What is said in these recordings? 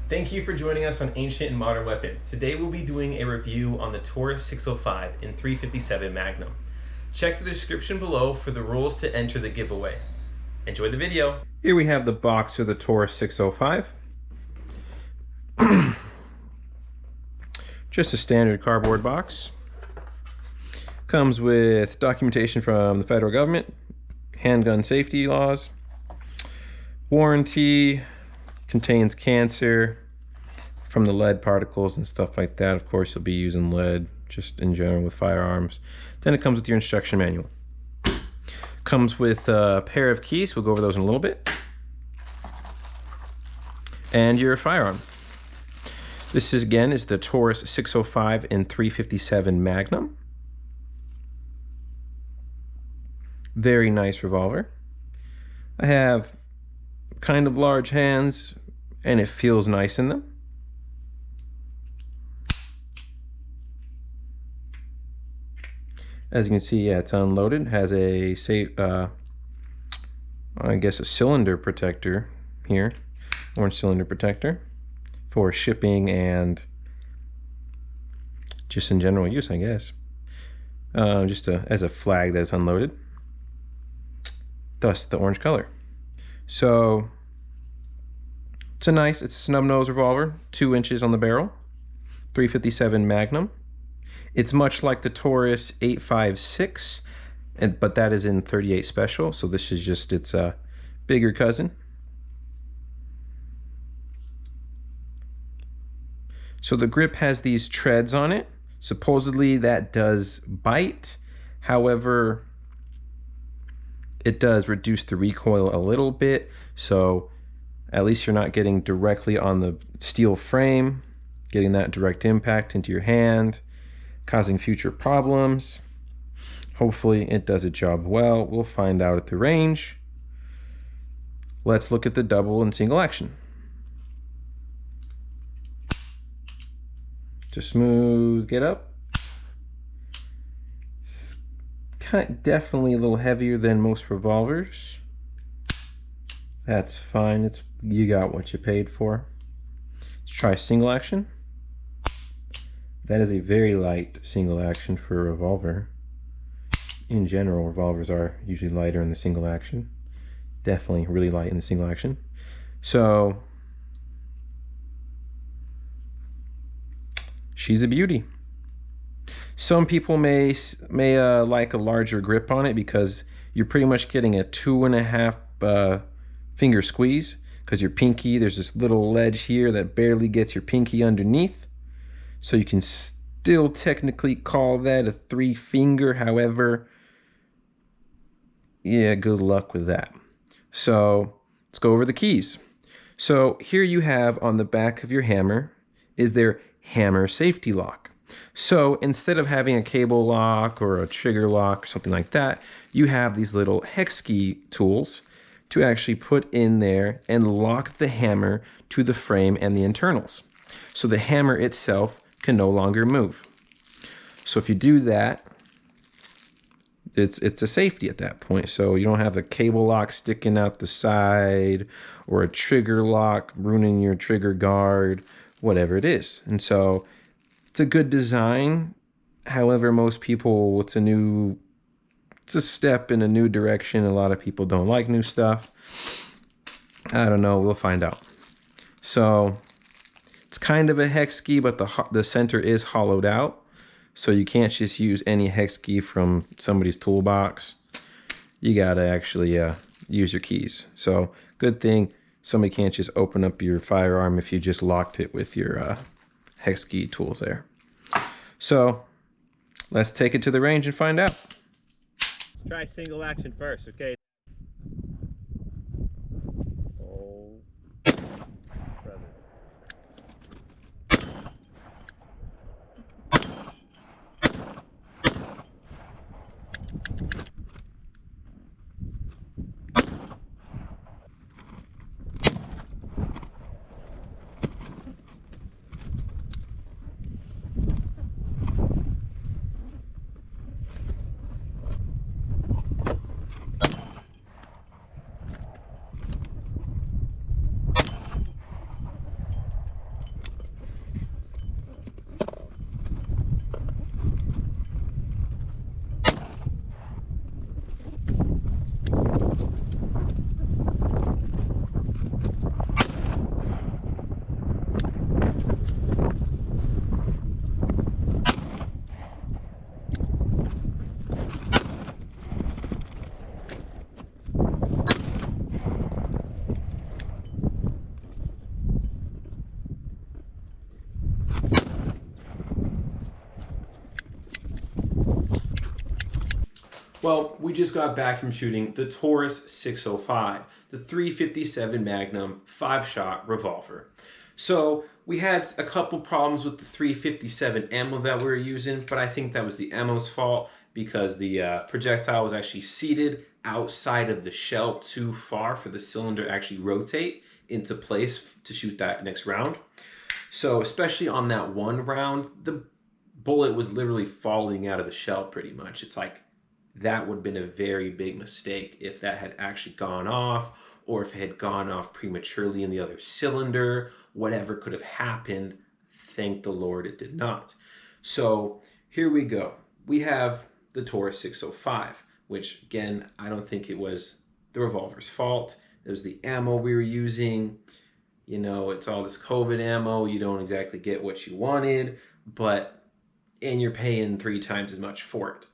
Thank you for joining us on Ancient and Modern Weapons. Today we'll be doing a review on the Taurus 605 in 357 Magnum. Check the description below for the rules to enter the giveaway. Enjoy the video. Here we have the box for the Taurus 605. Just a standard cardboard box. Comes with documentation from the federal government, handgun safety laws, warranty, contains cancer from the lead particles and stuff like that. Of course, you'll be using lead just in general with firearms. Then it comes with your instruction manual. Comes with a pair of keys. We'll go over those in a little bit. And your firearm. This is again is the Taurus 605 in 357 Magnum. Very nice revolver. I have kind of large hands and it feels nice in them. As you can see, yeah, it's unloaded. It has a I guess a cylinder protector here, orange cylinder protector for shipping and just in general use, I guess. Just as a flag that it's unloaded. Thus the orange color. So it's a snub nose revolver, 2 inches on the barrel, 357 Magnum. It's much like the Taurus 856, but that is in 38 Special. So this is just its bigger cousin. So the grip has these treads on it. Supposedly that does bite. However, it does reduce the recoil a little bit. So at least you're not getting directly on the steel frame, getting that direct impact into your hand, causing future problems. Hopefully it does its job well. We'll find out at the range. Let's look at the double and single action. Just smooth get up. Definitely a little heavier than most revolvers. That's fine. You got what you paid for. Let's try single action. That is a very light single action for a revolver. In general, revolvers are usually lighter in the single action. Definitely really light in the single action. So she's a beauty. Some people may like a larger grip on it because you're pretty much getting a 2.5 finger squeeze, because your pinky, there's this little ledge here that barely gets your pinky underneath. So you can still technically call that a 3 finger. However, yeah, good luck with that. So let's go over the keys. So here you have on the back of your hammer is their hammer safety lock. So instead of having a cable lock or a trigger lock or something like that, you have these little hex key tools to actually put in there and lock the hammer to the frame and the internals. So the hammer itself can no longer move. So if you do that, it's a safety at that point. So you don't have a cable lock sticking out the side or a trigger lock ruining your trigger guard, whatever it is. And so it's a good design. However, most people, it's a step in a new direction. A lot of people don't like new stuff. I don't know, we'll find out. So it's kind of a hex key, but the center is hollowed out. So you can't just use any hex key from somebody's toolbox. You gotta actually use your keys. So good thing somebody can't just open up your firearm if you just locked it with your hex key tools there. So let's take it to the range and find out. Let's try single action first, okay? Oh, brother. Well, we just got back from shooting the Taurus 605, the 357 Magnum 5-shot revolver. So we had a couple problems with the 357 ammo that we were using, but I think that was the ammo's fault because the projectile was actually seated outside of the shell too far for the cylinder to actually rotate into place to shoot that next round. So especially on that one round, the bullet was literally falling out of the shell pretty much. It's like that would have been a very big mistake if that had actually gone off, or if it had gone off prematurely in the other cylinder. Whatever could have happened, thank the Lord it did not. So here we go. We have the Taurus 605, which again, I don't think it was the revolver's fault. It was the ammo we were using. You know, it's all this COVID ammo. You don't exactly get what you wanted, and you're paying 3 times as much for it.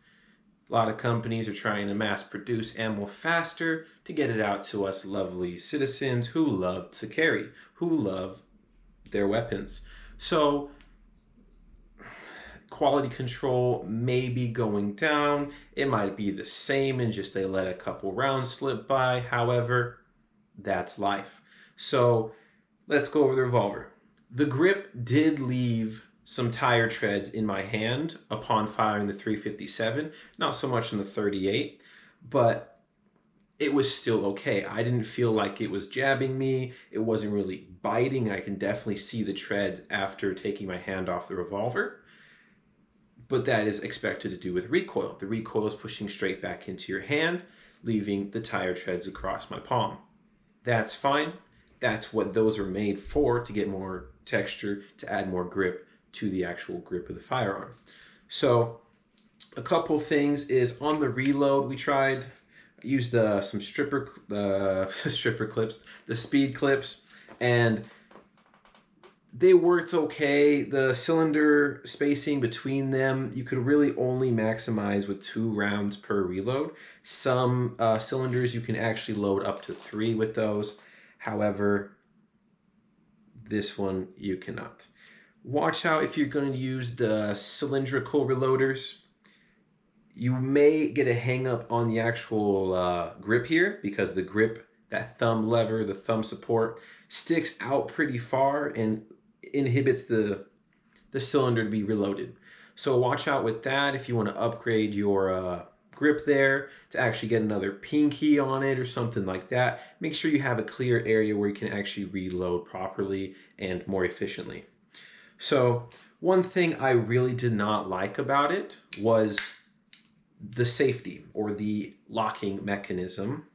A lot of companies are trying to mass produce ammo faster to get it out to us lovely citizens who love to carry, who love their weapons. So quality control may be going down. It might be the same and just they let a couple rounds slip by. However, that's life. So let's go over the revolver. The grip did leave some tire treads in my hand upon firing the 357, not so much in the 38, but it was still okay. I didn't feel like it was jabbing me. It wasn't really biting. I can definitely see the treads after taking my hand off the revolver, but that is expected to do with recoil. The recoil is pushing straight back into your hand, leaving the tire treads across my palm. That's fine. That's what those are made for, to get more texture, to add more grip to the actual grip of the firearm. So a couple things is on the reload, we used some stripper clips, the speed clips, and they worked okay. The cylinder spacing between them, you could really only maximize with 2 rounds per reload. Some cylinders you can actually load up to 3 with those. However, this one you cannot. Watch out if you're going to use the cylindrical reloaders. You may get a hang up on the actual grip here, because the grip, that thumb lever, the thumb support, sticks out pretty far and inhibits the cylinder to be reloaded. So watch out with that if you want to upgrade your grip there to actually get another pinky on it or something like that. Make sure you have a clear area where you can actually reload properly and more efficiently. So one thing I really did not like about it was the safety, or the locking mechanism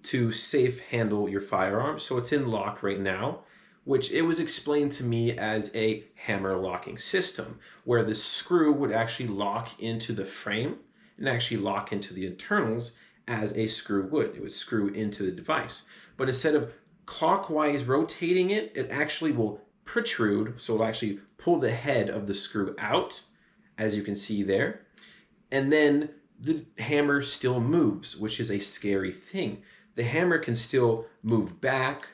to safe handle your firearm. So it's in lock right now, which it was explained to me as a hammer locking system, where the screw would actually lock into the frame and actually lock into the internals as a screw would. It would screw into the device. But instead of clockwise rotating it, it actually will protrude, so it'll actually pull the head of the screw out, as you can see there. And then the hammer still moves, which is a scary thing. The hammer can still move back,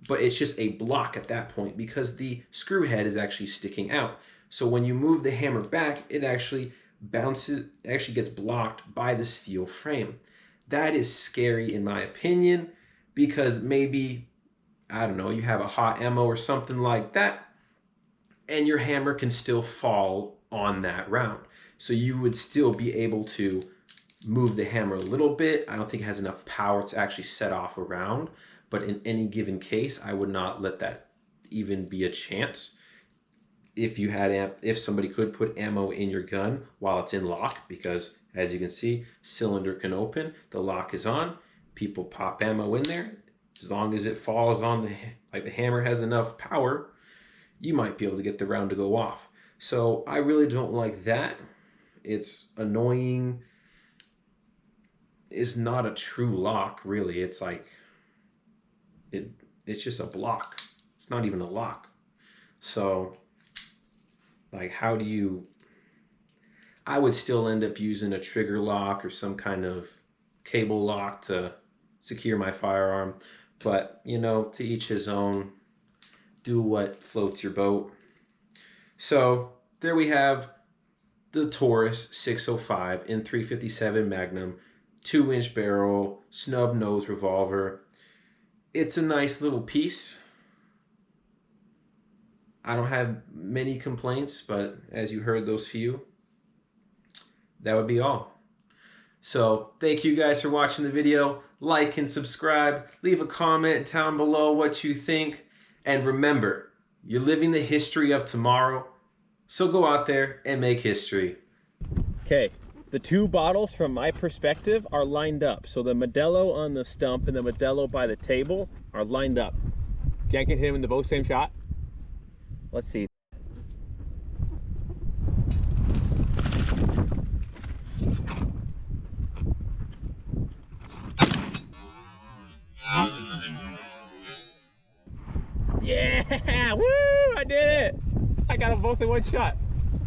but it's just a block at that point because the screw head is actually sticking out. So when you move the hammer back, it actually bounces, actually gets blocked by the steel frame. That is scary in my opinion, because maybe, I don't know, you have a hot ammo or something like that, and your hammer can still fall on that round. So you would still be able to move the hammer a little bit. I don't think it has enough power to actually set off a round, but in any given case, I would not let that even be a chance. If somebody could put ammo in your gun while it's in lock, because as you can see, cylinder can open, the lock is on, people pop ammo in there. As long as it falls on the hammer has enough power, you might be able to get the round to go off. So I really don't like that. It's annoying. It's not a true lock, really. It's like, it's just a block. It's not even a lock. So, like, how do you... I would still end up using a trigger lock or some kind of cable lock to secure my firearm. But, you know, to each his own. Do what floats your boat. So, there we have the Taurus 605 in 357 Magnum, 2-inch barrel, snub nose revolver. It's a nice little piece. I don't have many complaints, but as you heard those few, that would be all. So thank you guys for watching the video. Like and subscribe. Leave a comment down below what you think. And remember, you're living the history of tomorrow. So go out there and make history. Okay, the two bottles from my perspective are lined up. So the Modelo on the stump and the Modelo by the table are lined up. Can't get him in the both same shot. Let's see. Yeah! Woo! I did it! I got them both in one shot.